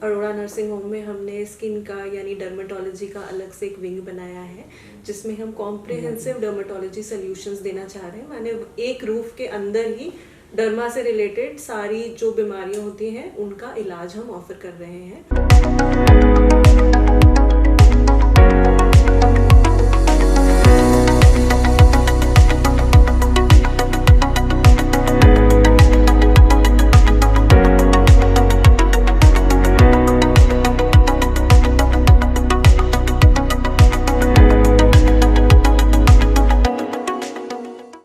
Arora nursing home में हमने skin का यानी डर्मेटोलॉजी का अलग से एक विंग बनाया है, जिसमें हम कॉम्प्रिहेंसिव डर्मेटोलॉजी सॉल्यूशंस देना चाह रहे हैं। माने एक रूफ के अंदर ही डर्मा से रिलेटेड सारी जो बीमारियां होती हैं उनका इलाज हम ऑफर कर रहे हैं।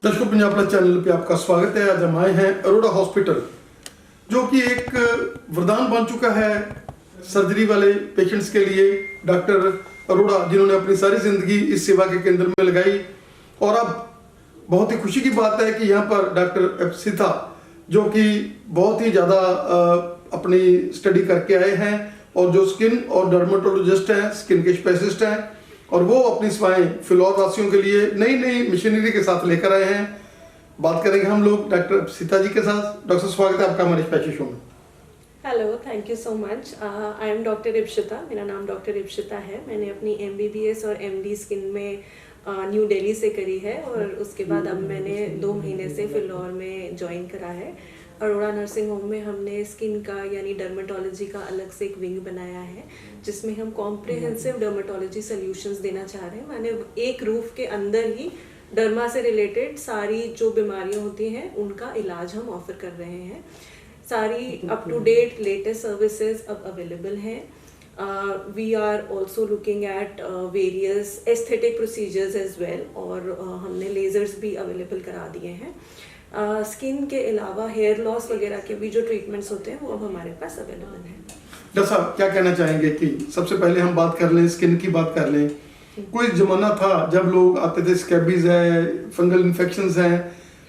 दर्शकों, पंजाब प्लस चैनल पे आपका स्वागत है। आज हम आए हैं अरोड़ा हॉस्पिटल, जो कि एक वरदान बन चुका है सर्जरी वाले पेशेंट्स के लिए। डॉक्टर अरोड़ा जिन्होंने अपनी सारी जिंदगी इस सेवा के केंद्र में लगाई, और अब बहुत ही खुशी की बात है कि यहाँ पर डॉक्टर इप्सिता, जो कि बहुत ही ज़्यादा अपनी स्टडी करके आए हैं और जो स्किन और डर्मेटोलॉजिस्ट हैं, स्किन के स्पेशलिस्ट हैं, और वो अपनी सेवाएं फिलौर वासियों के लिए नई नई मशीनरी के साथ लेकर आए हैं। बात करेंगे हम लोग डॉक्टर सीता जी के साथ। डॉक्टर, स्वागत है आपका हमारे स्पेशल शो में। Hello, thank you so much. I am doctor Ipsita. मेरा नाम डॉक्टर इप्सिता है। मैंने अपनी MBBS और MD स्किन में न्यू दिल्ली से करी है, और उसके बाद अब मैंने 2 महीने से फिलौर में ज्वाइन करा है। अरोड़ा नर्सिंग होम में हमने स्किन का यानी डर्मेटोलॉजी का अलग से एक विंग बनाया है, जिसमें हम कॉम्प्रिहेंसिव डर्मेटोलॉजी सॉल्यूशंस देना चाह रहे हैं। माने एक रूफ के अंदर ही डर्मा से रिलेटेड सारी जो बीमारियां होती हैं उनका इलाज हम ऑफर कर रहे हैं। सारी up to date latest services अब अवेलेबल हैं। We are also looking at various aesthetic procedures as well, और हमने लेजर्स भी अवेलेबल करा दिए हैं। स्किन के अलावा हेयर लॉस वगैरह के भी जो ट्रीटमेंट्स होते हैं वो अब हमारे पास अवेलेबल हैं। डॉक्टर साहब, क्या कहना चाहेंगे कि सबसे पहले हम बात कर लें, स्किन की बात कर लें। कोई जमाना था जब लोग आते थे, स्कैबीज है, फंगल इन्फेक्शंस हैं,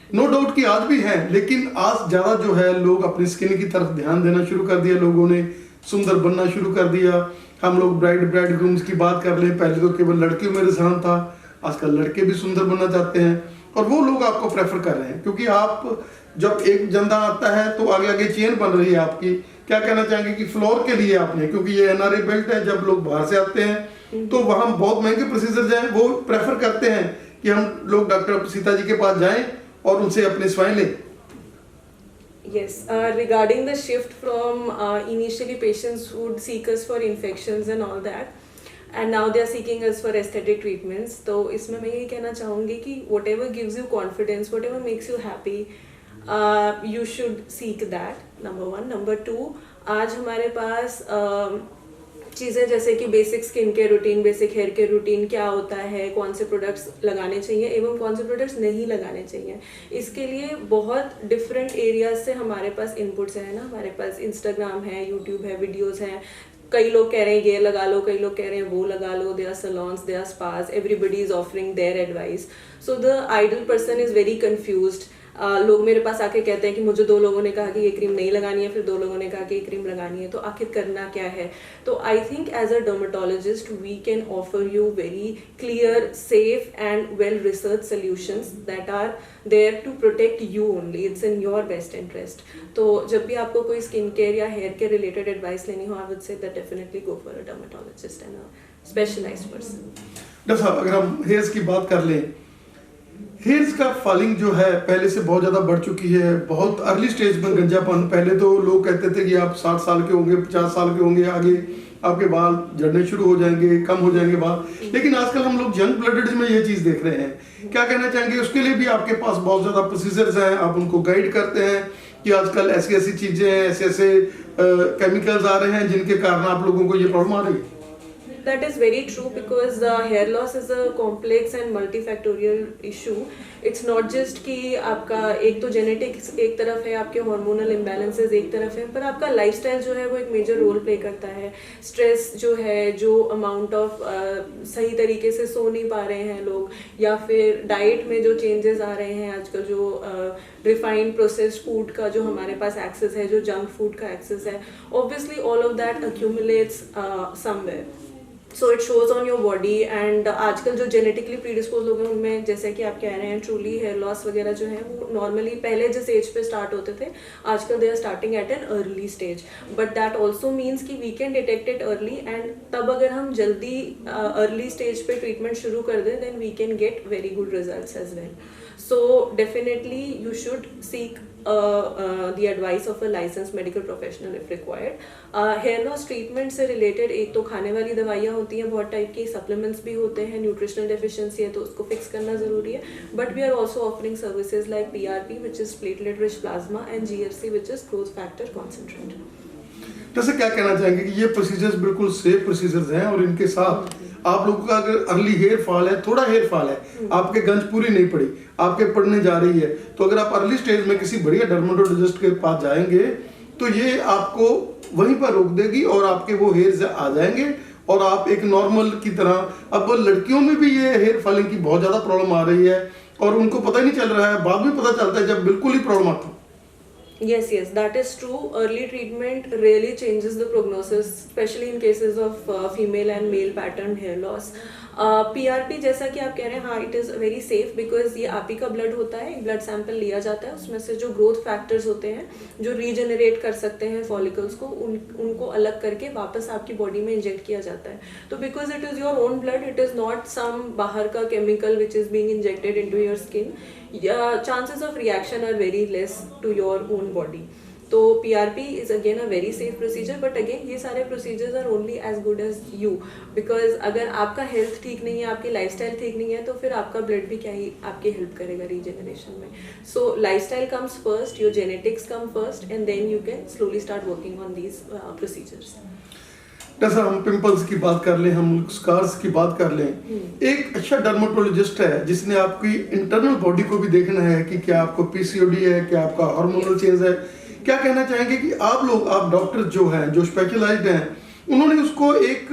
नो डाउट कि आज भी हैं, लेकिन आज ज़्यादा जो है लोग अपनी स्किन की तरफ ध्यान देना शुरू कर दिया। लोगों ने सुंदर बनना शुरू कर दिया। हम लोग ब्राइड ग्रूम्स की बात कर लें, पहले तो केवल लड़कियों में रुझान था, आजकल लड़के भी सुंदर बनना चाहते हैं, और वो लोग आपको प्रेफर कर रहे हैं, क्योंकि आप जब एक जंदा आता है तो आगे आगे चेन बन रही है आपकी। क्या कहना चाहेंगे कि फ्लोर के लिए आपने, क्योंकि ये NRA बेल्ट है, जब लोग बाहर से आते हैं तो वहाँ बहुत महंगे प्रोसीजर्स हैं, वो प्रेफर करते हैं कि हम लोग डॉक्टर सीता जी के पास जाएं और उनसे अपनी सेवाएं लें। Yes, regarding the shift from initially patients would seek us for infections and all that, and now they are seeking us for aesthetic treatments. तो इसमें मैं ये कहना चाहूँगी कि whatever gives you confidence, whatever makes you happy, you should seek that. Number 1. Number 2, आज हमारे पास चीज़ें जैसे कि basic skin care routine, basic hair care routine क्या होता है, कौन से प्रोडक्ट्स लगाने चाहिए एवं कौन से प्रोडक्ट्स नहीं लगाने चाहिए, इसके लिए बहुत डिफरेंट एरियाज से हमारे पास इनपुट्स हैं ना। हमारे पास इंस्टाग्राम है, यूट्यूब है, वीडियोस हैं। कई लोग कह रहे हैं ये लगा लो, कई लोग कह रहे हैं वो लगा लो। They are salons, they are spas, everybody is offering their advice. So the ideal person is very confused. लोग मेरे पास आके कहते हैं कि मुझे 2 लोगों ने कहा कि ये क्रीम नहीं लगानी है, फिर 2 लोगों ने कहा कि ये क्रीम लगानी है, तो आखिर करना क्या है। तो I think as a dermatologist we can offer you very clear, safe and well research solutions that are there to protect you only. It's in your best interest. तो जब भी आपको कोई स्किन केयर या हेयर केयर रिलेटेड एडवाइस लेनी हो, I would say that definitely go for a dermatologist and a specialised person. Doctor साहब, अगर हम हेयर्स की बात कर लें, हेयर्स का फॉलिंग जो है पहले से बहुत ज़्यादा बढ़ चुकी है। बहुत अर्ली स्टेज में गंजापन, पहले तो लोग कहते थे कि आप 60 साल के होंगे, 50 साल के होंगे, आगे आपके बाल झड़ने शुरू हो जाएंगे, कम हो जाएंगे बाल। लेकिन आजकल हम लोग यंग ब्लडेड में ये चीज़ देख रहे हैं। क्या कहना चाहेंगे, उसके लिए भी आपके पास बहुत ज़्यादा प्रोसीजर्स हैं, आप उनको गाइड करते हैं कि आजकल ऐसी ऐसी चीज़ें हैं, ऐसे ऐसे केमिकल्स आ रहे हैं जिनके कारण आप लोगों को ये प्रॉब्लम आ रही है? That is very true, because hair loss is a complex and multifactorial issue. It's not just कि आपका एक तो जेनेटिक्स एक तरफ है, आपके हार्मोनल इम्बैलेंसेस एक तरफ है, पर आपका लाइफस्टाइल जो है वो एक मेजर रोल प्ले करता है। स्ट्रेस जो है, जो अमाउंट ऑफ सही तरीके से सो नहीं पा रहे हैं लोग, या फिर डाइट में जो चेंजेस आ रहे हैं आजकल, जो रिफाइंड प्रोसेस्ड फूड का जो हमारे पास एक्सेस है, जो जंक फूड का एक्सेस है, obviously all of that accumulates somewhere. So it shows on your body. And आजकल जो जेनेटिकली प्रीडिस्पोज लोग हैं उनमें, जैसे कि आप कह रहे हैं, ट्रूली हेयर लॉस वगैरह जो है वो नॉर्मली पहले जिस एज पे स्टार्ट होते थे, आजकल they are starting at an early stage, but that also means कि we can detect it early, and तब अगर हम जल्दी अर्ली स्टेज पे ट्रीटमेंट शुरू कर दें then we can get very good results as well. So definitely you should seek the advice of a licensed medical professional if required. Hair loss treatment से related एक तो खाने वाली दवाइयाँ होती हैं बहुत टाइप की, supplements भी होते हैं, nutritional deficiency है तो उसको fix करना ज़रूरी है, but we are also offering services like PRP which is platelet rich plasma and GFC which is growth factor concentrate. जैसे क्या कहना चाहेंगे कि ये प्रोसीजर्स बिल्कुल सेफ प्रोसीजर्स हैं और इनके साथ आप लोगों का अगर अर्ली हेयर फॉल है, थोड़ा हेयर फॉल है, आपके गंज पूरी नहीं पड़ी, आपके पड़ने जा रही है, तो अगर आप अर्ली स्टेज में किसी बढ़िया डर्मेटोलॉजिस्ट के पास जाएंगे तो ये आपको वहीं पर रोक देगी और आपके वो हेयर्स आ जाएंगे और आप एक नॉर्मल की तरह। अब लड़कियों में भी ये हेयर फॉलिंग की बहुत ज़्यादा प्रॉब्लम आ रही है और उनको पता ही नहीं चल रहा है, बाद में पता चलता है जब बिल्कुल ही प्रॉब्लम आती है। Yes, that is true. Early treatment really changes the prognosis, especially in cases of female and male pattern hair loss. PRP जैसा कि आप कह रहे हैं, हाँ, it is very safe because ये आप ही का ब्लड होता है, एक ब्लड सैंपल लिया जाता है, उसमें से जो ग्रोथ फैक्टर्स होते हैं जो रीजनरेट कर सकते हैं फॉलिकल्स को, उनको अलग करके वापस आपकी बॉडी में इंजेक्ट किया जाता है। तो because it is your own blood, it is not some बाहर का chemical which is being injected into your skin, chances of reaction are very less to your own body. तो PRP is again a very safe procedure, but again ये सारे procedures are only as good as you, because अगर आपका health ठीक नहीं है, आपकी lifestyle ठीक नहीं है, तो फिर आपका blood भी क्या ही आपकी help करेगा regeneration में। So lifestyle comes first, your genetics come first, and then you can slowly start working on these procedures. जैसा हम पिंपल्स की बात कर लें, हम स्कार्स की बात कर लें, एक अच्छा डर्मेटोलॉजिस्ट है जिसने आपकी इंटरनल बॉडी को भी देखना है कि क्या आपको पीसीओडी है, क्या आपका हार्मोनल चेंज है। क्या कहना चाहेंगे कि आप डॉक्टर जो हैं, जो स्पेशलाइज्ड हैं, उन्होंने उसको एक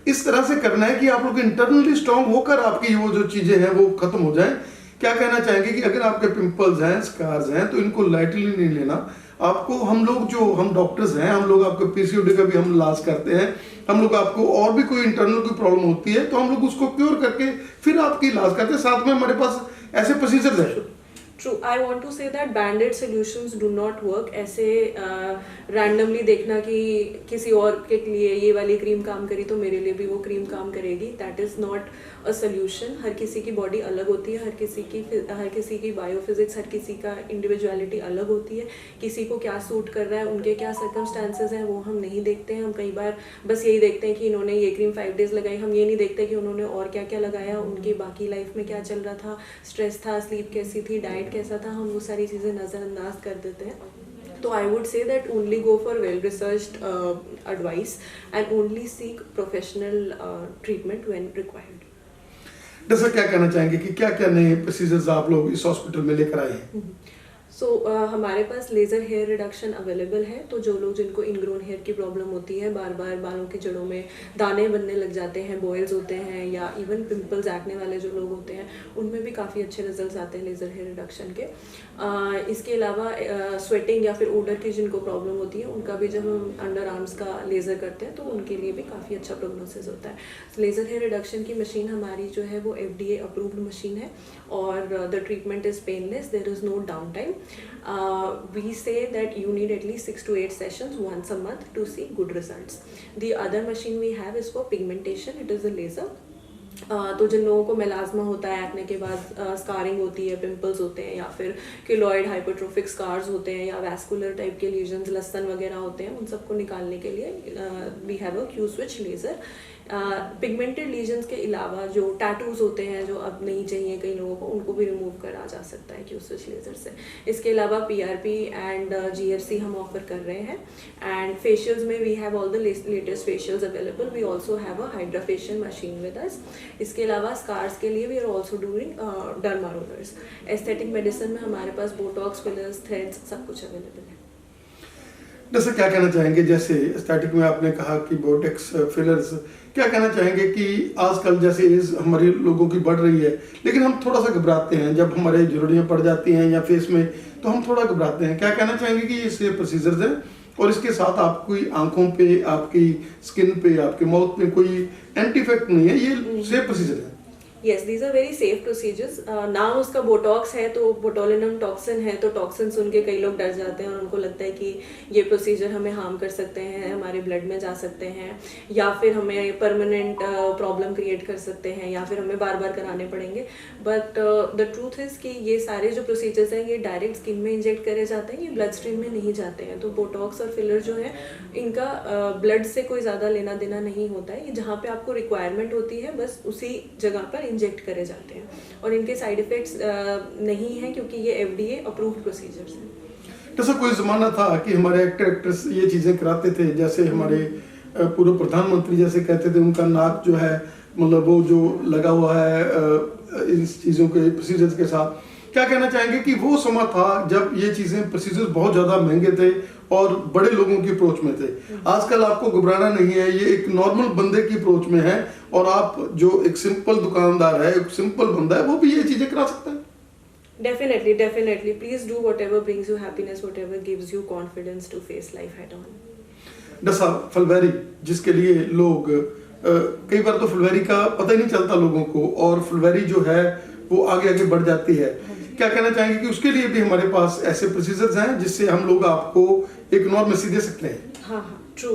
इस तरह से करना है कि आप लोग इंटरनली स्ट्रांग होकर आपकी वो जो चीजें हैं वो खत्म हो जाएं। क्या कहना चाहेंगे कि अगर आपके पिंपल्स हैं, स्कार्स हैं, तो इनको लाइटली नहीं लेना। आपको हम डॉक्टर्स हैं, हम लोग आपको पीसीओडी का भी हम इलाज करते हैं, हम लोग आपको और भी कोई इंटरनल कोई प्रॉब्लम होती है तो हम लोग उसको क्योर करके फिर आपकी इलाज करते हैं। साथ में हमारे पास ऐसे प्रोसीजर्स हैं। True. I want to say that band-aid solutions do not work. ऐसे randomly देखना कि किसी और के लिए ये वाली क्रीम काम करी तो मेरे लिए भी वो क्रीम काम करेगी, that is not a solution. हर किसी की बॉडी अलग होती है, हर किसी की बायोफिजिक्स, हर किसी का इंडिविजुअलिटी अलग होती है, किसी को क्या सूट कर रहा है, उनके क्या सर्कमस्टांसेस हैं वो हम नहीं देखते हैं। हम कई बार बस यही देखते हैं कि इन्होंने ये क्रीम 5 डेज लगाई, हम ये नहीं देखते कि उन्होंने और क्या क्या लगाया, उनकी बाकी लाइफ में क्या चल रहा था, स्ट्रेस था, स्लीप कैसी थी, डाइट कैसा था, हम वो सारी चीज़ें नज़रअंदाज कर देते हैं। तो I would say that only go for well-researched advice and only seek professional treatment when required. जैसा क्या कहना चाहेंगे कि क्या क्या नए प्रोसीजर्स आप लोग इस हॉस्पिटल में लेकर आए हैं? सो हमारे पास लेज़र हेयर रिडक्शन अवेलेबल है। तो जो लोग जिनको इनग्रोन हेयर की प्रॉब्लम होती है, बार बार बालों की जड़ों में दाने बनने लग जाते हैं, बॉयल्स होते हैं, या इवन पिंपल्स एक्ने वाले जो लोग होते हैं, उनमें भी काफ़ी अच्छे रिजल्ट्स आते हैं लेज़र हेयर रिडक्शन के। इसके अलावा स्वेटिंग या फिर ओडर की जिनको प्रॉब्लम होती है, उनका भी जब हम अंडर आर्म्स का लेज़र करते हैं तो उनके लिए भी काफ़ी अच्छा प्रोग्नोसिस होता है। लेज़र हेयर रिडक्शन की मशीन हमारी जो है वो FDA अप्रूव्ड मशीन है और the treatment is painless, there is no downtime. We say that you need at least 6 to 8 sessions once a month to see good results. The other machine we have is for pigmentation. It is a laser. तो जिन लोगों को melasma होता है, acne के बाद scarring होती है, pimples होते हैं, या फिर किलोइड हाइपरट्रोफिक स्कार्स होते हैं, या वैस्कुलर टाइप के लीजन्स, लसन वगैरह होते हैं, उन सबको निकालने के लिए we have a Q switch laser. Pigmented lesions के अलावा जो टैटूज होते हैं जो अब नहीं चाहिए कई लोगों को, उनको भी रिमूव करा जा सकता है क्यू स्विच लेज़र से। इसके अलावा PRP एंड GFC हम ऑफर कर रहे हैं। एंड फेशियल्स में we have all the latest facials available. We also have a hydra facial machine with us. इसके अलावा स्कार्स के लिए we are also doing derma rollers. Aesthetic medicine में हमारे पास बोटॉक्स, फिलर्स, थ्रेड्स सब कुछ अवेलेबल है। जैसे क्या कहना चाहेंगे, जैसे एस्थेटिक में आपने कहा कि बोटेक्स, फिलर्स, क्या कहना चाहेंगे कि आजकल जैसे एज हमारे लोगों की बढ़ रही है, लेकिन हम थोड़ा सा घबराते हैं जब हमारे झुर्रियाँ पड़ जाती हैं या फेस में, तो हम थोड़ा घबराते हैं। क्या कहना चाहेंगे कि ये प्रोसीजर्स हैं और इसके साथ आपकी आंखों पे, आपकी स्किन पे, आपके माउथ पे कोई एंटी इफेक्ट नहीं है, ये सेफ प्रोसीजर है। Yes, these are very safe procedures. नाम उसका बोटॉक्स है, तो बोटोलिनम टॉक्सिन है, तो टॉक्सिन सुन के कई लोग डर जाते हैं और उनको लगता है कि ये प्रोसीजर हमें हार्म कर सकते हैं, हमारे ब्लड में जा सकते हैं, या फिर हमें परमानेंट प्रॉब्लम क्रिएट कर सकते हैं, या फिर हमें बार बार कराने पड़ेंगे। बट द ट्रूथ इज़ कि ये सारे जो प्रोसीजर्स हैं ये डायरेक्ट स्किन में इंजेक्ट करे जाते हैं, ये ब्लड स्ट्रीम में नहीं जाते हैं। तो बोटॉक्स और फिलर जो है इनका ब्लड से कोई ज़्यादा लेना देना नहीं होता है। ये जहाँ पे आपको रिक्वायरमेंट होती है बस उसी जगह पर इंजेक्ट करे जाते हैं, और इनके साइड इफेक्ट्स नहीं हैं क्योंकि ये FDA अप्रूव्ड प्रोसीजर्स हैं। जैसा कोई जमाना था कि हमारे एक्टर एक्ट्रेस ये चीजें कराते थे, जैसे हमारे पूर्व प्रधानमंत्री जैसे कहते थे उनका नाक जो है मतलब वो जो लगा हुआ है इन चीजों के प्रोसीजर्स के साथ। क्या कहना चाहेंगे कि वो समय था जब ये चीजें प्रोसीजर्स बहुत ज्यादा महंगे थे और बड़े लोगों की अप्रोच में थे। आजकल आपको घबराना नहीं है, ये एक नॉर्मल बंदे की अप्रोच में है, और आप जो एक सिंपल दुकानदार है, एक सिंपल बंदा है, वो भी ये चीजें करा सकता है। Definitely. Please do whatever brings you happiness, whatever gives you confidence to face life head on. डसा फुलवैरी, जिसके लिए लोग कई बार तो फुलवैरी का पता ही नहीं चलता लोगों को, और फुलवैरी जो है वो आगे आगे बढ़ जाती है। क्या कहना चाहेंगे कि उसके लिए भी हमारे पास ऐसे प्रोसीजर्स हैं जिससे हम लोग आपको एक नॉर्मेसी दे सकते हैं? हाँ, ट्रू।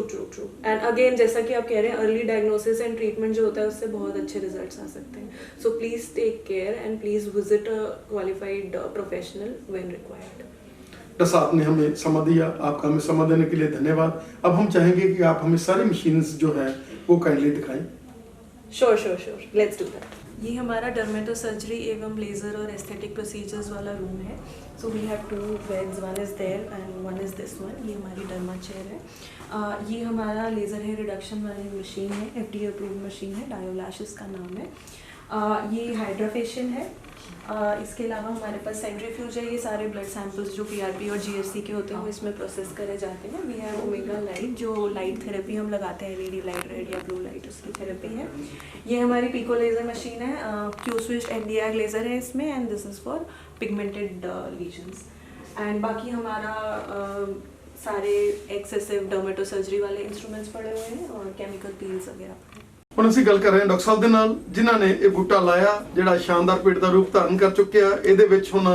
एंड अगेन जैसा कि आप कह रहे हैं, अर्ली डायग्नोसिस एंड ट्रीटमेंट जो होता है उससे बहुत अच्छे रिजल्ट्स आ सकते हैं। So please take care and please visit a qualified professional when required. डसा, आपने हमें समय दिया, आपका हमें समय देने के लिए धन्यवाद। अब हम चाहेंगे कि आप हमें सारी मशीन्स जो है वो काइंडली दिखाएं। Sure, let's do that. ये हमारा डर्मेटो सर्जरी एवं लेज़र और एस्थेटिक प्रोसीजर्स वाला रूम है। So we have 2 beds, one is there and one is this one. ये हमारी डर्मा चेयर है। ये हमारा लेज़र हेयर रिडक्शन वाली मशीन है, FDA अप्रूव्ड मशीन है, डायोलैश इसका नाम है। ये हाइड्राफेशियल है। इसके अलावा हमारे पास सेंट्रीफ्यूज है। ये सारे ब्लड सैंपल्स जो PRP और GFC के होते हैं वो इसमें प्रोसेस करे जाते हैं। वी हैव ओमेगा लाइट, जो लाइट थेरेपी हम लगाते हैं, LED लाइट, रेड या ब्लू लाइट, उसकी थेरेपी है। ये हमारी पिको लेज़र मशीन है, क्यू स्विच NDR लेज़र है इसमें, and this is for pigmented lesions. And बाकी हमारा सारे एक्सेसिव डर्मेटो सर्जरी वाले इंस्ट्रूमेंट्स पड़े हुए हैं और केमिकल पील्स वगैरह। ਹੁਣ ਅਸੀਂ ਗੱਲ ਕਰ ਰਹੇ ਹਾਂ ਡਾਕਟਰ ਸਾਹਿਬ ਦੇ ਨਾਲ, ਜਿਨ੍ਹਾਂ ਨੇ ਇਹ ਬੂਟਾ ਲਾਇਆ ਜਿਹੜਾ ਸ਼ਾਨਦਾਰ ਪੇਟ ਦਾ ਰੂਪ ਧਾਰਨ ਕਰ ਚੁੱਕਿਆ। ਇਹਦੇ ਵਿੱਚ ਹੁਣ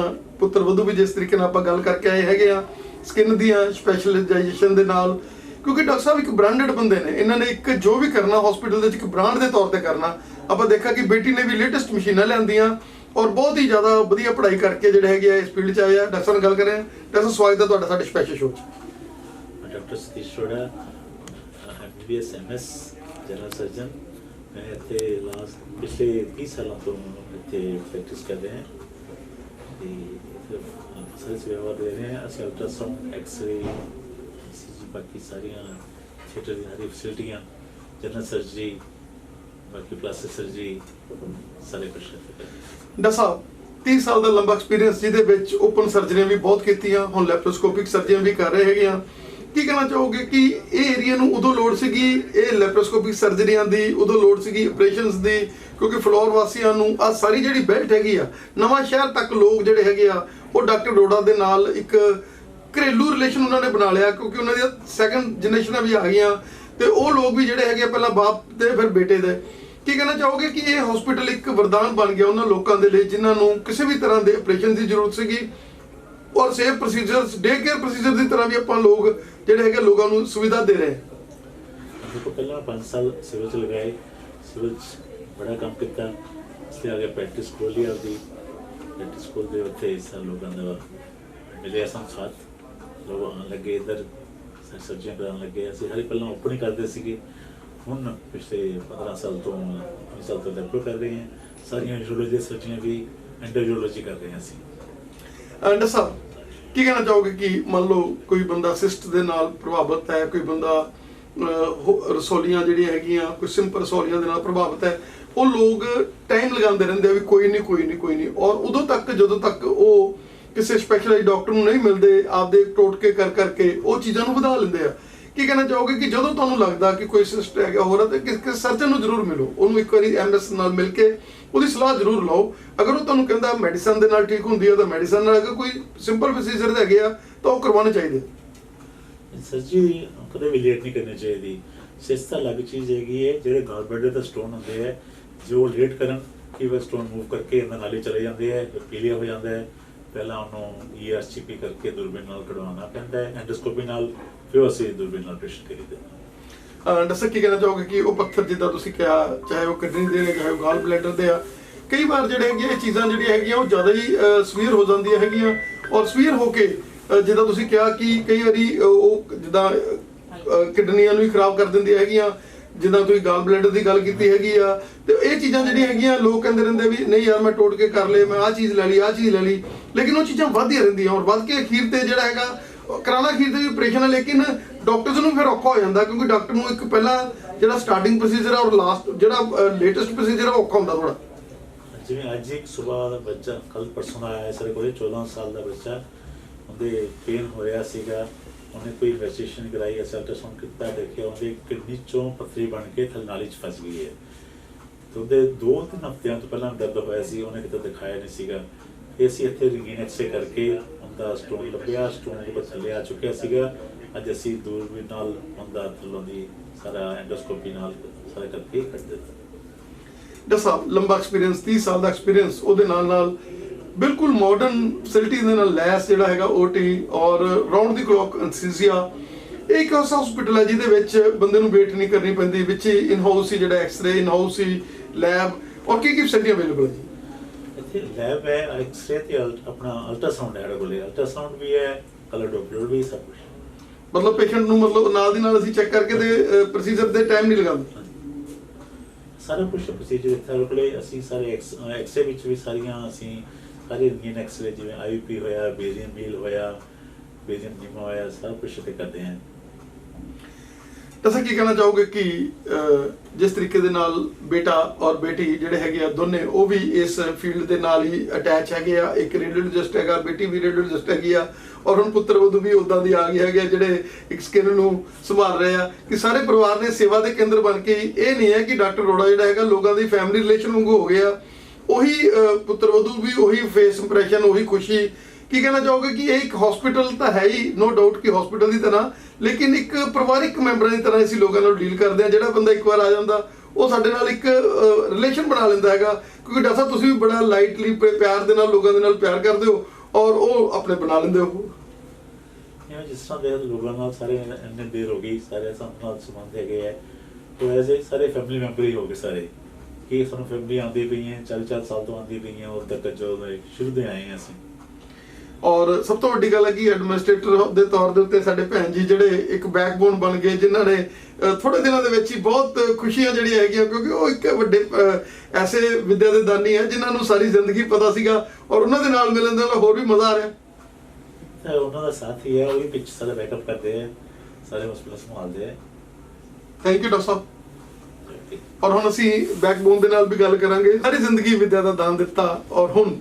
ਪੁੱਤਰ ਵਧੂ ਵੀ ਜਿਸ ਤਰੀਕੇ ਨਾਲ ਆਪਾਂ ਗੱਲ ਕਰਕੇ ਆਏ ਹੈਗੇ ਆ ਸਕਿਨ ਦੀਆਂ ਸਪੈਸ਼ਲਾਈਜੇਸ਼ਨ ਦੇ ਨਾਲ, ਕਿਉਂਕਿ ਡਾਕਟਰ ਸਾਹਿਬ ਇੱਕ ਬ੍ਰਾਂਡਡ ਬੰਦੇ ਨੇ, ਇਹਨਾਂ ਨੇ ਇੱਕ ਜੋ ਵੀ ਕਰਨਾ ਹਸਪੀਟਲ ਦੇ ਵਿੱਚ ਇੱਕ ਬ੍ਰਾਂਡ ਦੇ ਤੌਰ ਤੇ ਕਰਨਾ। ਆਪਾਂ ਦੇਖਿਆ ਕਿ ਬੇਟੀ ਨੇ ਵੀ ਲੇਟੈਸਟ ਮਸ਼ੀਨਾਂ ਲਿਆਂਦੀਆਂ ਔਰ ਬਹੁਤ ਹੀ ਜ਼ਿਆਦਾ ਵਧੀਆ ਪੜ੍ਹਾਈ ਕਰਕੇ ਜਿਹੜੇ ਹੈਗੇ ਆ ਇਸ ਫੀਲਡ 'ਚ ਆਏ ਆ। ਡਾਕਟਰ ਸਾਹਿਬ ਨਾਲ ਗੱਲ ਕਰ ਰਹੇ ਹਾਂ। ਡਾਕਟਰ ਸਾਹਿਬ ਸਵਾਗਤ ਹੈ ਤੁਹਾਡਾ ਸਾਡੇ ਸਪੈਸ਼ਲ ਸ਼ੋਅ 'ਚ। Doctor Satish Arora, MBBS MS general surgeon. मैं इतने लास्ट पिछले 20 सालों तो इतने प्रैक्टिस कर रहे हैं। सारे व्यवहार दे रहे हैं। असं अल्ट्रासाउंड, एक्सरे, ECG, बाकी सारियाँ थिएटर की सारी फैसिलिटियाँ, जनरल सर्जरी, बाकी प्लास्टिक सर्जरी, सारे कुछ करते हैं। ਡਾਕਟਰ ਸਾਹਿਬ 30 ਸਾਲ ਦਾ ਲੰਬਾ ਐਕਸਪੀਰੀਅੰਸ, ਜਿਹਦੇ ਵਿੱਚ ਓਪਨ ਸਰਜਰੀਆਂ ਵੀ ਬਹੁਤ ਕੀਤੀਆਂ, ਹੁਣ ਲੈਪਰੋਸਕੋਪਿਕ ਸਰਜਰੀਆਂ ਵੀ ਕਰ ਰਹੇ ਹੈਗੇ ਆ। ਕੀ ਕਹਿਣਾ ਚਾਹੋਗੇ ਕਿ ਇਹ ਏਰੀਆ ਨੂੰ ਉਦੋਂ ਲੋੜ ਸੀਗੀ ਇਹ ਲੈਪਰੋਸਕੋਪਿਕ ਸਰਜਰੀਆਂ ਦੀ, ਉਦੋਂ ਲੋੜ ਸੀਗੀ ਆਪਰੇਸ਼ਨਸ ਦੀ, ਕਿਉਂਕਿ ਫਲੋਰ ਵਾਸੀਆਂ ਨੂੰ ਆ ਸਾਰੀ ਜਿਹੜੀ ਬੈਲਟ ਹੈਗੀ ਆ ਨਵਾਂ ਸ਼ਹਿਰ ਤੱਕ ਲੋਕ ਜਿਹੜੇ ਹੈਗੇ ਆ ਉਹ ਡਾਕਟਰ ਅਰੋੜਾ ਦੇ ਨਾਲ ਇੱਕ ਘਰੇਲੂ ਰਿਲੇਸ਼ਨ ਉਹਨਾਂ ਨੇ ਬਣਾ ਲਿਆ, ਕਿਉਂਕਿ ਉਹਨਾਂ ਦੀਆਂ ਸੈਕੰਡ ਜਨਰੇਸ਼ਨਾਂ ਵੀ ਆ ਗਈਆਂ ਤੇ ਉਹ ਲੋਕ ਵੀ ਜਿਹੜੇ ਹੈਗੇ ਆ ਪਹਿਲਾਂ ਬਾਪ ਤੇ ਫਿਰ ਬੇਟੇ ਦੇ। ਕੀ ਕਹਿਣਾ ਚਾਹੋਗੇ ਕਿ ਇਹ ਹਸਪੀਟਲ ਇੱਕ ਵਰਦਾਨ ਬਣ ਗਿਆ ਉਹਨਾਂ ਲੋਕਾਂ ਦੇ ਲਈ ਜਿਨ੍ਹਾਂ ਨੂੰ ਕਿਸੇ ਵੀ ਤਰ੍ਹਾਂ ਦੇ ਆਪਰੇਸ਼ਨ ਦੀ ਜ਼ਰੂਰਤ ਸੀਗੀ, ਔਰ safe procedures, day care procedure ਦੀ ਤਰ੍ਹਾਂ ਵੀ ਆਪਾਂ ਲੋਕ ਜਿਹੜੇ ਹੈਗੇ ਲੋਕਾਂ ਨੂੰ ਸੁਵਿਧਾ ਦੇ ਰਹੇ। देखो पहले 5 साल सिविल च लगाए, सिविल बड़ा काम किया, इसलिए आगे प्रैक्टिस खोल लिया। अभी प्रैक्टिस खोल दे उत्थे इस साल लोगों ने मिले असां साथ, लोग आने लगे इधर सर्जरियां कराने लगे। असं हरी पहले ओपन ही करते थे, ਹੁਣ पिछले 15 साल तो 20 साल तो लैपटॉप कर रहे हैं। सारियां यूरोलॉजी सर्जरियां भी एंडोरोलॉजी कर रहे हैं ਅਸੀਂ। ਡਾਕਟਰ ਸਾਹਿਬ ਕੀ ਕਹਿਣਾ ਚਾਹੋਗੇ ਕਿ ਮੰਨ ਲਓ ਕੋਈ ਬੰਦਾ ਸਿਸਟ ਦੇ ਨਾਲ ਪ੍ਰਭਾਵਿਤ ਹੈ, ਕੋਈ ਬੰਦਾ ਰਸੌਲੀਆਂ ਜਿਹੜੀਆਂ ਹੈਗੀਆਂ, ਕੋਈ ਸਿੰਪਲ ਰਸੌਲੀਆਂ ਦੇ ਨਾਲ ਪ੍ਰਭਾਵਿਤ ਹੈ, ਉਹ ਲੋਕ ਟਾਈਮ ਲਗਾਉਂਦੇ ਰਹਿੰਦੇ ਆ ਵੀ ਕੋਈ ਨਹੀਂ, ਔਰ ਉਦੋਂ ਤੱਕ ਜਦੋਂ ਤੱਕ ਉਹ ਕਿਸੇ ਸਪੈਸ਼ਲਾਈਜ਼ਡ ਡਾਕਟਰ ਨੂੰ ਨਹੀਂ ਮਿਲਦੇ, ਆਪਦੇ ਟੋਟਕੇ ਕਰ ਕਰਕੇ ਉਹ ਚੀਜ਼ਾਂ ਨੂੰ ਵਧਾ ਲੈਂਦੇ ਆ। ਕੀ ਕਹਿਣਾ ਚਾਹੋਗੇ ਕਿ ਜਦੋਂ ਤੁਹਾਨੂੰ ਲੱਗਦਾ ਕਿ ਕੋਈ ਸਿਸਟ ਹੈਗਾ ਹੋ ਰਿਹਾ ਤਾਂ ਕਿਸੇ ਸਰਜਨ ਨੂੰ ਜ਼ਰੂਰ ਮਿਲੋ, ਉਹਨੂੰ ਇੱਕ ਵਾਰੀ MS ਨਾਲ ਮਿਲ ਕੇ ਉਹਦੀ ਸਲਾਹ ਜ਼ਰੂਰ ਲਓ। ਅਗਰ ਉਹ ਤੁਹਾਨੂੰ ਕਹਿੰਦਾ ਮੈਡੀਸਨ ਦੇ ਨਾਲ ਠੀਕ ਹੁੰਦੀ ਹੈ ਤਾਂ ਮੈਡੀਸਨ ਨਾਲ, ਅਗਰ ਕੋਈ ਸਿੰਪਲ ਪ੍ਰੋਸੀਜਰ ਹੈਗੇ ਆ ਤਾਂ ਉਹ ਕਰਵਾਉਣੇ ਚਾਹੀਦੇ। ਸਰਜਰੀ ਕਦੇ ਵੀ ਲੇਟ ਨਹੀਂ ਕਰਨੀ ਚਾਹੀਦੀ। ਸਿਸ ਤਾਂ ਅਲੱਗ ਚੀਜ਼ ਹੈਗੀ ਹੈ, ਜਿਹੜੇ ਗਾਲਬਲੈਡਰ ਦਾ ਸਟੋਨ ਹੁੰਦੇ ਹੈ ਜੋ ਲੇਟ ਕਰਨ ਕਿ ਵਹ ਸਟੋਨ ਮੂਵ ਕਰਕੇ ਅੰਦਰ ਨਾਲੇ ਚਲੇ ਜਾਂਦੇ ਹੈ, ਫਿਰ ਪੀਲੀਆ ਹੋ ਜਾਂਦਾ ਹੈ। ਪਹਿਲਾਂ ਉਹਨੂੰ ERCP ਕਰਕੇ ਦੂਰਬੀਨ ਨਾਲ ਕਢਵਾਉਣਾ ਪੈਂਦਾ ਹੈ, ਐਂਡੋਸਕੋਪੀ ਨਾਲ, ਫਿਰ ਅਸੀਂ ਦੂਰਬੀਨ ਨਾਲ ਆਪਰੇਸ਼ਨ ਕਰੀਦਾ। ਦੱਸੋ ਕੀ ਕਹਿਣਾ ਚਾਹੋਗੇ ਕਿ ਉਹ ਪੱਥਰ ਜਿੱਦਾਂ ਤੁਸੀਂ ਕਿਹਾ, ਚਾਹੇ ਉਹ ਕਿਡਨੀ ਦੇ ਨੇ, ਚਾਹੇ ਉਹ ਗਾਲ ਬਲੈਡਰ ਦੇ ਆ, ਕਈ ਵਾਰ ਜਿਹੜੇ ਹੈਗੇ ਇਹ ਚੀਜ਼ਾਂ ਜਿਹੜੀਆਂ ਹੈਗੀਆਂ ਉਹ ਜ਼ਿਆਦਾ ਹੀ ਸਵੀਅਰ ਹੋ ਜਾਂਦੀਆਂ ਹੈਗੀਆਂ, ਔਰ ਸਵੀਅਰ ਹੋ ਕੇ ਜਿੱਦਾਂ ਤੁਸੀਂ ਕਿਹਾ ਕਿ ਕਈ ਵਾਰੀ ਉਹ ਜਿੱਦਾਂ ਕਿਡਨੀਆਂ ਨੂੰ ਹੀ ਖਰਾਬ ਕਰ ਦਿੰਦੀਆਂ ਹੈਗੀਆਂ, ਜਿੱਦਾਂ ਤੁਸੀਂ ਗਾਲ ਬਲੈਡਰ ਦੀ ਗੱਲ ਕੀਤੀ ਹੈਗੀ ਆ, ਤੇ ਇਹ ਚੀਜ਼ਾਂ ਜਿਹੜੀਆਂ ਹੈਗੀਆਂ ਲੋਕ ਕਹਿੰਦੇ ਰਹਿੰਦੇ ਵੀ ਨਹੀਂ ਯਾਰ ਮੈਂ ਟੋੜ ਕੇ ਕਰ ਲਏ, ਮੈਂ ਆਹ ਚੀਜ਼ ਲੈ ਲਈ, ਆਹ ਚੀਜ਼ ਲੈ ਲਈ, ਲੇਕਿਨ ਉਹ ਚੀਜ਼ਾਂ ਵੱਧਦੀਆਂ ਰਹਿੰਦੀਆਂ, ਔਰ ਵੱਧ ਕੇ ਅਖੀਰ ਤੇ ਜਿਹੜਾ ਹੈਗਾ ਕਰਾਉਣਾ ਅਖੀਰ ਤੇ ਵੀ ਆਪਰੇਸ਼ਨ ਹੈ, ਲੇਕਿਨ ਡਾਕਟਰਸ ਨੂੰ ਫਿਰ ਔਖਾ ਹੋ ਜਾਂਦਾ ਕਿਉਂਕਿ ਡਾਕਟਰ ਨੂੰ ਇੱਕ ਪਹਿਲਾਂ ਜਿਹੜਾ ਸਟਾਰਟਿੰਗ ਪ੍ਰੋਸੀਜਰ ਹੈ ਔਰ ਲਾਸਟ ਜਿਹੜਾ ਲੇਟੈਸਟ ਪ੍ਰੋਸੀਜਰ ਹੈ ਉਹ ਔਖਾ ਹੁੰਦਾ ਥੋੜਾ। ਜਿਵੇਂ ਅੱਜ ਇੱਕ ਸਵੇਰ ਦਾ ਬੱਚਾ ਕੱਲ ਪਰਸੋਂ ਆਇਆ ਸਾਡੇ ਕੋਲ 14 ਸਾਲ ਦਾ ਬੱਚਾ, ਉਹਦੇ ਪੇਨ ਹੋ ਰਿਹਾ ਸੀਗਾ, ਉਹਨੇ ਕੋਈ ਇਨਵੈਸਟੀਗੇਸ਼ਨ ਕਰਾਈ, ਅਲਟਰਾਸਾਊਂਡ ਕੀਤਾ, ਦੇਖਿਆ ਉਹਦੇ ਕਿਡਨੀ ਚੋਂ ਪੱਥਰੀ ਬਣ ਕੇ ਥਲ ਨਾਲੀ 'ਚ ਫਸ ਗਈ ਹੈ। ਤੇ ਉਹਦੇ 2-3 ਹਫ਼ਤਿਆਂ ਤੋਂ ਪਹਿਲਾਂ ਦਰਦ ਹੋਇਆ ਸੀ, ਉਹਨੇ ਕਿਤੇ ਦਿਖਾਇਆ ਨਹੀਂ ਸੀਗਾ। ਫਿਰ ਅਸੀਂ ਇੱਥੇ ਰੰਗੀਨ ਐਕਸਰੇ ਕਰਕੇ ਉਹਦਾ ਸਟੋਨ ਲੱਭਿਆ, ਸਟੋਨ ਦੇ ਥੱਲੇ ਆ ਚੁੱਕਿਆ ਸੀਗਾ। ਅੱਜ ਅਸੀਂ ਦੂਰਬੀਨ ਨਾਲ ਉਹਦਾ ਥੱਲੋਂ ਦੀ ਸਾਰਾ ਐਂਡੋਸਕੋਪੀ ਨਾਲ ਸਾਰਾ ਕਰਕੇ ਕੱਢ ਦਿੱਤਾ। ਡਾਕਟਰ ਸਾਹਿਬ ਲੰਬਾ ਐਕਸਪੀਰੀਅੰਸ, 30 ਸਾਲ ਦਾ ਐਕਸਪੀਰੀਅੰਸ, ਉਹਦੇ ਨਾਲ ਬਿਲਕੁਲ ਮਾਡਰਨ ਫੈਸਿਲਿਟੀ ਦੇ ਨਾਲ ਲੈਸ ਜਿਹੜਾ ਹੈਗਾ OT ਔਰ ਰਾਉਂਡ ਦੀ ਕਲੌਕ ਐਨਸਥੀਸੀਆ। ਇਹ ਇੱਕ ਐਸਾ ਹਸਪੀਟਲ ਹੈ ਜਿਹਦੇ ਵਿੱਚ ਬੰਦੇ ਨੂੰ ਵੇਟ ਨਹੀਂ ਕਰਨੀ ਪੈਂਦੀ, ਵਿੱਚ ਹੀ ਇਨ ਹਾਊਸ ਹੀ ਜਿਹੜਾ ਐਕਸਰੇ, ਇਨ ਹਾਊਸ ਹੀ ਲੈਬ ਔਰ ਕੀ ਫੈਸਿਲਿਟੀ ਅਵੇਲੇਬਲ ਹੈ ਜੀ? ਇੱਥੇ ਲੈਬ ਹੈ, ਐਕਸਰੇ ਤੇ ਆਪਣਾ ਅਲਟਰਾਸਾਊਂਡ ਹੈ ਸਾਡੇ ਕੋਲ, ਅਲਟਰਾਸਾਊਂਡ ਵੀ ਹੈ, ਕਲਰ ਡੋਪਲਰ ਵੀ, ਸਭ ਕੁਝ। ਮਤਲਬ ਪੇਸ਼ੈਂਟ ਨੂੰ ਮਤਲਬ ਨਾਲ ਦੀ ਨਾਲ ਅਸੀਂ ਚੈੱਕ ਕਰਕੇ ਤੇ ਪ੍ਰੋਸੀਜਰ ਦੇ ਟਾਈਮ ਨਹੀਂ ਲਗਾਉਂਦੇ। ਸਾਰਾ ਕੁਝ ਪ੍ਰੋਸੀਜਰ ਇੱਥੇ ਸਾਡੇ ਕੋਲੇ, ਅਸੀਂ ਸਾਰੇ ਐਕਸਰੇ ਵਿੱਚ ਵੀ ਸਾਰੀਆਂ ਅਸੀਂ ਸਾਰੇ ਰੰਗੀਨ ਐਕਸਰੇ ਜਿਵੇਂ IUP ਹੋਇਆ, ਬੇਰੀਅਨ ਮੀਲ ਹੋਇਆ, ਬੇਰੀਅਨ ਨੀਮਾ ਹੋਇਆ, ਸਾਰਾ ਕੁਝ ਤੇ ਕਰਦੇ ਹਾਂ। ਤੁਸੀਂ ਕੀ ਕਹਿਣਾ ਚਾਹੋਗੇ ਕਿ ਜਿਸ ਤਰੀਕੇ ਦੇ ਨਾਲ ਬੇਟਾ ਔਰ ਬੇਟੀ ਜਿਹੜੇ ਹੈਗੇ ਆ ਦੋਨੇ ਉਹ ਵੀ ਇਸ ਫੀਲਡ ਦੇ ਨਾਲ ਹੀ ਅਟੈਚ ਹੈਗੇ ਆ, ਇੱਕ ਰੇਡੀਓਲੋਜਿਸਟ ਹੈਗਾ, ਬੇਟੀ ਵੀ ਰੇਡੀਓਲੋਜਿਸਟ ਹੈਗੀ ਆ, ਔਰ ਹੁਣ ਪੁੱਤਰ ਵਧੂ ਵੀ ਉਦਾਂ ਦੀ ਆ ਗਈ ਹੈਗੇ ਆ ਜਿਹੜੇ ਇੱਕ ਸਕਿਨ ਨੂੰ ਸੰਭਾਲ ਰਹੇ ਆ, ਕਿ ਸਾਰੇ ਪਰਿਵਾਰ ਨੇ ਸੇਵਾ ਦੇ ਕੇਂਦਰ ਬਣ ਕੇ, ਇਹ ਨਹੀਂ ਹੈ ਕਿ ਡਾਕਟਰ ਅਰੋੜਾ ਜਿਹੜਾ ਹੈਗਾ ਲੋਕਾਂ ਦੀ ਫੈਮਿਲੀ ਰਿਲੇਸ਼ਨ ਵਾਂਗੂ ਹੋ ਗਿਆ, ਉਹੀ ਪੁੱਤਰ ਵਧੂ ਵੀ ਉਹੀ ਫੇਸ ਇੰਪ੍ਰੈਸ਼ਨ, ਉਹੀ ਖੁਸ਼ੀ। ਕੀ ਕਹਿਣਾ ਚਾਹੋਗੇ ਕਿ ਇਹ ਇੱਕ ਹਸਪੀਟਲ ਤਾਂ ਹੈ ਹੀ, ਨੋ ਡਾਊਟ ਕਿ ਹਸਪੀਟਲ ਦੀ ਤਰ੍ਹਾਂ, ਲੇਕਿਨ ਇੱਕ ਪਰਿਵਾਰਿਕ ਮੈਂਬਰਾਂ ਦੀ ਤਰ੍ਹਾਂ ਅਸੀਂ ਲੋਕਾਂ ਨਾਲ ਡੀਲ ਕਰਦੇ ਹਾਂ। ਜਿਹੜਾ ਬੰਦਾ ਇੱਕ ਵਾਰ ਆ ਜਾਂਦਾ ਉਹ ਸਾਡੇ ਨਾਲ ਇੱਕ ਰਿਲੇਸ਼ਨ ਬਣਾ ਲੈਂਦਾ ਹੈਗਾ, ਕਿਉਂਕਿ ਡਾਕਟਰ ਸਾਹਿਬ ਤੁਸੀਂ ਵੀ ਬੜਾ ਲਾਈਟਲੀ ਪਿਆਰ ਦੇ ਨਾਲ ਲੋਕਾਂ ਦੇ ਨਾਲ ਪਿਆਰ ਕਰਦੇ ਹੋ ਔਰ ਉਹ ਆਪਣੇ ਬਣਾ ਲੈਂਦੇ ਹੋ। ਜਿਸ ਤਰ੍ਹਾਂ ਦੇ ਲੋਕਾਂ ਨਾਲ ਸਾਰੇ ਇੰਨੇ ਦੇਰ ਹੋ ਗਈ, ਸਾਰੇ ਸਾਨੂੰ ਨਾਲ ਸੰਬੰਧ ਹੈਗੇ ਹੈ, तो ऐसे सारे फैमिली मैंबर ही हो गए सारे कि ਸਾਨੂੰ ਫੈਮਿਲੀ ਆਉਂਦੀ ਪਈ ਹੈ 40 ਸਾਲ ਤੋਂ ਆਉਂਦੀ ਪਈ ਹੈ ਔਰ ਤੱਕ ਜੋ ਸ਼ੁਰੂ ਦੇ ਆਏ ਹਾਂ ਅਸੀਂ। ਔਰ ਸਭ ਤੋਂ ਵੱਡੀ ਗੱਲ ਹੈ ਕਿ ਐਡਮਿਨਿਸਟ੍ਰੇਟਰ ਦੇ ਤੌਰ ਦੇ ਉੱਤੇ ਸਾਡੇ ਭੈਣ ਜੀ ਜਿਹੜੇ ਇੱਕ ਬੈਕਬੋਨ ਬਣ ਗਏ, ਜਿਨ੍ਹਾਂ ਨੇ ਥੋੜੇ ਦਿਨਾਂ ਦੇ ਵਿੱਚ ਹੀ ਬਹੁਤ ਖੁਸ਼ੀਆਂ ਜਿਹੜੀਆਂ ਹੈਗੀਆਂ, ਕਿਉਂਕਿ ਉਹ ਇੱਕ ਵੱਡੇ ਐਸੇ ਵਿਦਿਆ ਦੇ ਦਾਨੀ ਹੈ ਜਿਨ੍ਹਾਂ ਨੂੰ ਸਾਰੀ ਜ਼ਿੰਦਗੀ ਪਤਾ ਸੀਗਾ ਔਰ ਉਹਨਾਂ ਦੇ ਨਾਲ ਮਿਲਣ ਦਾ ਹੋਰ ਵੀ ਮਜ਼ਾ ਆ ਰਿਹਾ। ਉਹਨਾਂ ਦਾ ਸਾਥ ਹੀ ਹੈ, ਉਹ ਵੀ ਪਿੱਛੇ ਸਾਰਾ ਬੈਕਅਪ ਕਰਦੇ ਹੈ, ਸਾਰੇ ਹਸਪਤਾਲ ਸੰਭਾਲਦੇ ਹੈ। ਥੈਂਕ ਯੂ ਡਾਕਟਰ ਸਾਹਿਬ। ਔਰ ਹੁਣ ਅਸੀਂ ਬੈਕਬੋਨ ਦੇ ਨਾਲ ਵੀ ਗੱਲ ਕਰਾਂਗੇ। ਸਾਰੀ ਜ਼ਿੰਦਗੀ ਵਿਦਿਆ ਦਾ ਦਾਨ ਦਿੱਤਾ ਔਰ ਹੁਣ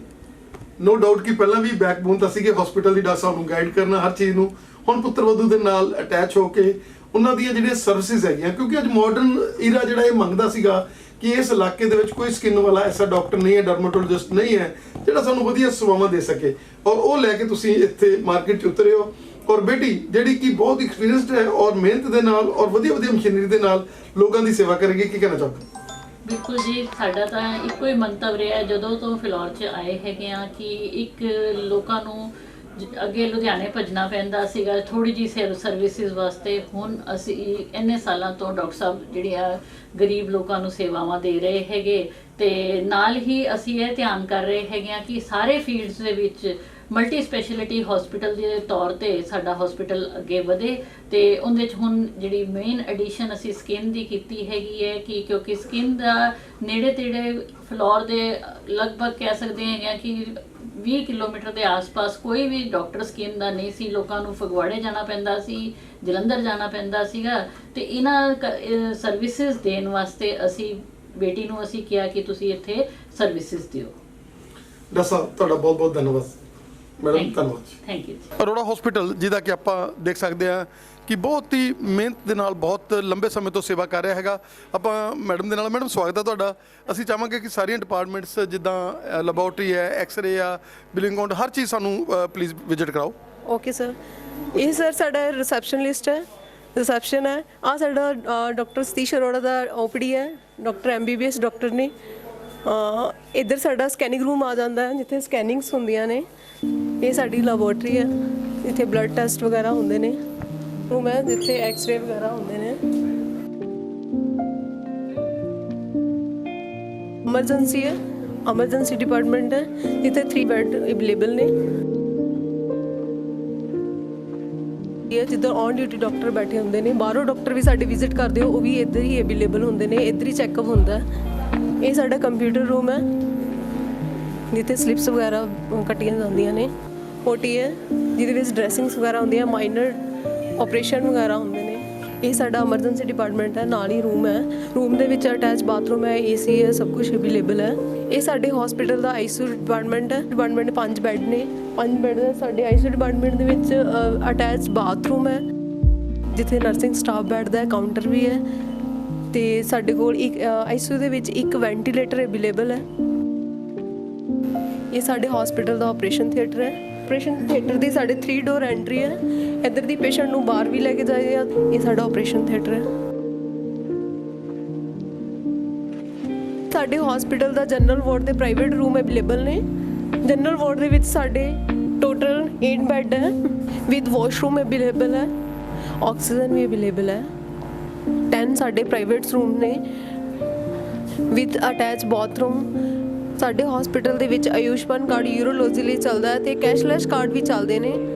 ਨੋ ਡਾਊਟ ਕਿ ਪਹਿਲਾਂ ਵੀ ਬੈਕਬੋਨ ਤਾਂ ਸੀਗੇ ਹਸਪੀਟਲ ਦੀ, ਡਾਕਟਰ ਸਾਹਿਬ ਨੂੰ ਗਾਈਡ ਕਰਨਾ ਹਰ ਚੀਜ਼ ਨੂੰ। ਹੁਣ ਪੁੱਤਰ ਵਧੂ ਦੇ ਨਾਲ ਅਟੈਚ ਹੋ ਕੇ ਉਹਨਾਂ ਦੀਆਂ ਜਿਹੜੀਆਂ ਸਰਵਿਸਿਜ਼ ਹੈਗੀਆਂ, ਕਿਉਂਕਿ ਅੱਜ ਮਾਡਰਨ ਈਰਾ ਜਿਹੜਾ ਇਹ ਮੰਗਦਾ ਸੀਗਾ ਕਿ ਇਸ ਇਲਾਕੇ ਦੇ ਵਿੱਚ ਕੋਈ ਸਕਿਨ ਵਾਲਾ ਐਸਾ ਡਾਕਟਰ ਨਹੀਂ ਹੈ, ਡਰਮਾਟੋਲੋਜਿਸਟ ਨਹੀਂ ਹੈ ਜਿਹੜਾ ਸਾਨੂੰ ਵਧੀਆ ਸੇਵਾਵਾਂ ਦੇ ਸਕੇ, ਔਰ ਉਹ ਲੈ ਕੇ ਤੁਸੀਂ ਇੱਥੇ ਮਾਰਕੀਟ 'ਚ ਉਤਰੇ ਹੋ। ਔਰ ਬੇਟੀ ਜਿਹੜੀ ਕਿ ਬਹੁਤ ਐਕਸਪੀਰੀਅੰਸਡ ਹੈ ਔਰ ਮਿਹਨਤ ਦੇ ਨਾਲ ਔਰ ਵਧੀਆ ਮਸ਼ੀਨਰੀ ਦੇ ਨਾਲ ਲੋਕਾਂ ਦੀ ਸੇਵਾ ਕਰੇਗੀ, ਕੀ ਕਹਿਣਾ ਚਾਹੋਗੇ? ਬਿਲਕੁਲ ਜੀ, ਸਾਡਾ ਤਾਂ ਇੱਕੋ ਹੀ ਮੰਤਵ ਰਿਹਾ ਜਦੋਂ ਤੋਂ ਫਿਲੌਰ 'ਚ ਆਏ ਹੈਗੇ ਆ ਕਿ ਇੱਕ ਲੋਕਾਂ ਨੂੰ ਅੱਗੇ ਲੁਧਿਆਣੇ ਭੱਜਣਾ ਪੈਂਦਾ ਸੀਗਾ ਥੋੜੀ ਜੀ ਸਰਵਿਸਿਜ਼ ਵਾਸਤੇ, ਹੁਣ ਅਸੀਂ ਇੰਨੇ ਸਾਲਾਂ ਤੋਂ ਡਾਕਟਰ ਸਾਹਿਬ ਜਿਹੜੇ ਆ ਗਰੀਬ ਲੋਕਾਂ ਨੂੰ ਸੇਵਾਵਾਂ ਦੇ ਰਹੇ ਹੈਗੇ, ਤੇ ਨਾਲ ਹੀ ਅਸੀਂ ਇਹ ਧਿਆਨ ਕਰ ਰਹੇ ਹੈਗੇ ਆ ਕਿ ਸਾਰੇ ਫੀਲਡਸ ਦੇ ਵਿੱਚ ਮਲਟੀ ਸਪੈਸ਼ਲਿਟੀ ਹਸਪੀਟਲ ਦੇ ਤੌਰ ਤੇ ਸਾਡਾ ਹਸਪੀਟਲ ਅੱਗੇ ਵਧੇ। ਤੇ ਉਹਦੇ 'ਚ ਹੁਣ ਜਿਹੜੀ ਮੇਨ ਐਡੀਸ਼ਨ ਅਸੀਂ ਸਕਿਨ ਦੀ ਕੀਤੀ ਹੈਗੀ ਹੈ ਕਿ ਕਿਉਂਕਿ ਸਕਿਨ ਦਾ ਨੇੜੇ ਤੇੜੇ ਫਲੋਰ ਦੇ ਲਗਭਗ ਕਹਿ ਸਕਦੇ ਹੈਗੇ ਆ ਕਿ 20 ਕਿਲੋਮੀਟਰ ਦੇ ਆਸ-ਪਾਸ ਕੋਈ ਵੀ ਡਾਕਟਰ ਸਕਿਨ ਦਾ ਨਹੀਂ ਸੀ, ਲੋਕਾਂ ਨੂੰ ਫਗਵਾੜੇ ਜਾਣਾ ਪੈਂਦਾ ਸੀ, ਜਲੰਧਰ ਜਾਣਾ ਪੈਂਦਾ ਸੀਗਾ, ਤੇ ਇਹਨਾਂ ਸਰਵਿਸਿਜ਼ ਦੇਣ ਵਾਸਤੇ ਅਸੀਂ ਬੇਟੀ ਨੂੰ ਅਸੀਂ ਕਿਹਾ ਕਿ ਤੁਸੀਂ ਇੱਥੇ ਸਰਵਿਸਿਜ਼ ਦਿਓ। ਡਾਕਟਰ ਸਾਹਿਬ ਤੁਹਾਡਾ ਬਹੁਤ ਬਹੁਤ ਧੰਨਵਾਦ। ਮੈਡਮ ਧੰਨਵਾਦ ਜੀ। Thank you. ਅਰੋੜਾ ਹਸਪੀਟਲ ਜਿਹਦਾ ਕਿ ਆਪਾਂ ਦੇਖ ਸਕਦੇ ਹਾਂ ਕਿ ਬਹੁਤ ਹੀ ਮਿਹਨਤ ਦੇ ਨਾਲ ਬਹੁਤ ਲੰਬੇ ਸਮੇਂ ਤੋਂ ਸੇਵਾ ਕਰ ਰਿਹਾ ਹੈਗਾ। ਆਪਾਂ ਮੈਡਮ ਦੇ ਨਾਲ, ਮੈਡਮ ਸਵਾਗਤ ਹੈ ਤੁਹਾਡਾ। ਅਸੀਂ ਚਾਹਾਂਗੇ ਕਿ ਸਾਰੀਆਂ ਡਿਪਾਰਟਮੈਂਟਸ ਜਿੱਦਾਂ ਲੈਬੋਰਟਰੀ ਹੈ, ਐਕਸਰੇ ਆ, ਬਿਲਿੰਗ ਕਾਊਂਟ, ਹਰ ਚੀਜ਼ ਸਾਨੂੰ ਪਲੀਜ਼ ਵਿਜ਼ਿਟ ਕਰਾਓ। ਓਕੇ ਸਰ, ਇਹ ਸਰ ਸਾਡਾ ਰਿਸੈਪਸ਼ਨਲਿਸਟ ਹੈ, ਰਿਸੈਪਸ਼ਨ ਹੈ। ਆ ਸਾਡਾ ਡਾਕਟਰ ਸਤੀਸ਼ ਅਰੋੜਾ ਦਾ ਓਪੀਡੀ ਹੈ, ਡਾਕਟਰ MBBS ਡਾਕਟਰ ਨੇ। ਇੱਧਰ ਸਾਡਾ ਸਕੈਨਿੰਗ ਰੂਮ ਆ ਜਾਂਦਾ ਹੈ ਜਿੱਥੇ ਸਕੈਨਿੰਗਸ ਹੁੰਦੀਆਂ ਨੇ। ਇਹ ਸਾਡੀ ਲੈਬੋਰੇਟਰੀ ਹੈ, ਇੱਥੇ ਬਲੱਡ ਟੈਸਟ ਵਗੈਰਾ ਹੁੰਦੇ ਨੇ। ਰੂਮ ਹੈ ਜਿੱਥੇ ਐਕਸ-ਰੇ ਵਗੈਰਾ ਹੁੰਦੇ ਨੇ। ਐਮਰਜੈਂਸੀ ਹੈ, ਐਮਰਜੈਂਸੀ ਡਿਪਾਰਟਮੈਂਟ ਹੈ ਜਿੱਥੇ 3 ਬੈੱਡ ਅਵੇਲੇਬਲ ਨੇ। ਜਿੱਦਾਂ ਔਨ ਡਿਊਟੀ ਡਾਕਟਰ ਬੈਠੇ ਹੁੰਦੇ ਨੇ, ਬਾਹਰੋਂ ਡਾਕਟਰ ਵੀ ਸਾਡੇ ਵਿਜ਼ਿਟ ਕਰਦੇ ਹੋ, ਉਹ ਵੀ ਇੱਧਰ ਹੀ ਅਵੇਲੇਬਲ ਹੁੰਦੇ ਨੇ, ਇੱਧਰ ਹੀ ਚੈੱਕਅਪ ਹੁੰਦਾ। ਇਹ ਸਾਡਾ ਕੰਪਿਊਟਰ ਰੂਮ ਹੈ ਜਿੱਥੇ ਸਲਿਪਸ ਵਗੈਰਾ ਕੱਟੀਆਂ ਜਾਂਦੀਆਂ ਨੇ। OT ਹੈ ਜਿਹਦੇ ਵਿੱਚ ਡਰੈਸਿੰਗਸ ਵਗੈਰਾ ਹੁੰਦੀਆਂ, ਮਾਈਨਰ ਆਪਰੇਸ਼ਨ ਵਗੈਰਾ ਹੁੰਦੇ ਨੇ। ਇਹ ਸਾਡਾ ਐਮਰਜੈਂਸੀ ਡਿਪਾਰਟਮੈਂਟ ਹੈ, ਨਾਲ ਹੀ ਰੂਮ ਹੈ। ਰੂਮ ਦੇ ਵਿੱਚ ਅਟੈਚ ਬਾਥਰੂਮ ਹੈ, AC ਹੈ, ਸਭ ਕੁਝ ਅਵੇਲੇਬਲ ਹੈ। ਇਹ ਸਾਡੇ ਹਸਪੀਟਲ ਦਾ ICU ਡਿਪਾਰਟਮੈਂਟ ਹੈ। ਡਿਪਾਰਟਮੈਂਟ 5 ਬੈੱਡ ਨੇ, 5 ਬੈੱਡ ਦਾ ਸਾਡੇ ICU ਡਿਪਾਰਟਮੈਂਟ ਦੇ ਵਿੱਚ ਅਟੈਚ ਬਾਥਰੂਮ ਹੈ ਜਿੱਥੇ ਨਰਸਿੰਗ ਸਟਾਫ ਬੈਠਦਾ ਹੈ, ਕਾਊਂਟਰ ਵੀ ਹੈ। ਤੇ ਸਾਡੇ ਕੋਲ ਇੱਕ ICU ਦੇ ਵਿੱਚ ਇੱਕ ਵੈਂਟੀਲੇਟਰ ਅਵੇਲੇਬਲ ਹੈ। ਇਹ ਸਾਡੇ ਹਸਪੀਟਲ ਦਾ ਆਪਰੇਸ਼ਨ ਥੀਏਟਰ ਹੈ। ਆਪਰੇਸ਼ਨ ਥੀਏਟਰ ਦੀ ਸਾਡੇ 3 ਡੋਰ ਐਂਟਰੀ ਹੈ। ਇੱਧਰ ਦੀ ਪੇਸ਼ੈਂਟ ਨੂੰ ਬਾਹਰ ਵੀ ਲੈ ਕੇ ਜਾਈਏ। ਇਹ ਸਾਡਾ ਆਪਰੇਸ਼ਨ ਥੀਏਟਰ ਹੈ। ਸਾਡੇ ਹਸਪੀਟਲ ਦਾ ਜਨਰਲ ਵਾਰਡ ਤੇ ਪ੍ਰਾਈਵੇਟ ਰੂਮ ਅਵੇਲੇਬਲ ਨੇ। ਜਨਰਲ ਵਾਰਡ ਦੇ ਵਿੱਚ ਸਾਡੇ ਟੋਟਲ 8 ਬੈੱਡ ਹੈ ਵਿਦ ਵਾਸ਼ਰੂਮ ਅਵੇਲੇਬਲ ਹੈ, ਆਕਸੀਜਨ ਵੀ ਅਵੇਲੇਬਲ ਹੈ। 10 ਸਾਡੇ ਪ੍ਰਾਈਵੇਟ ਰੂਮ ਨੇ ਵਿਦ ਅਟੈਚ ਬਾਥਰੂਮ। ਸਾਡੇ ਹਸਪੀਟਲ ਦੇ ਵਿੱਚ ਆਯੁਸ਼ਮਾਨ ਕਾਰਡ ਯੂਰੋਲੋਜੀ ਲਈ ਚੱਲਦਾ ਹੈ ਤੇ ਕੈਸ਼ਲੈਸ ਕਾਰਡ ਵੀ ਚੱਲਦੇ ਨੇ।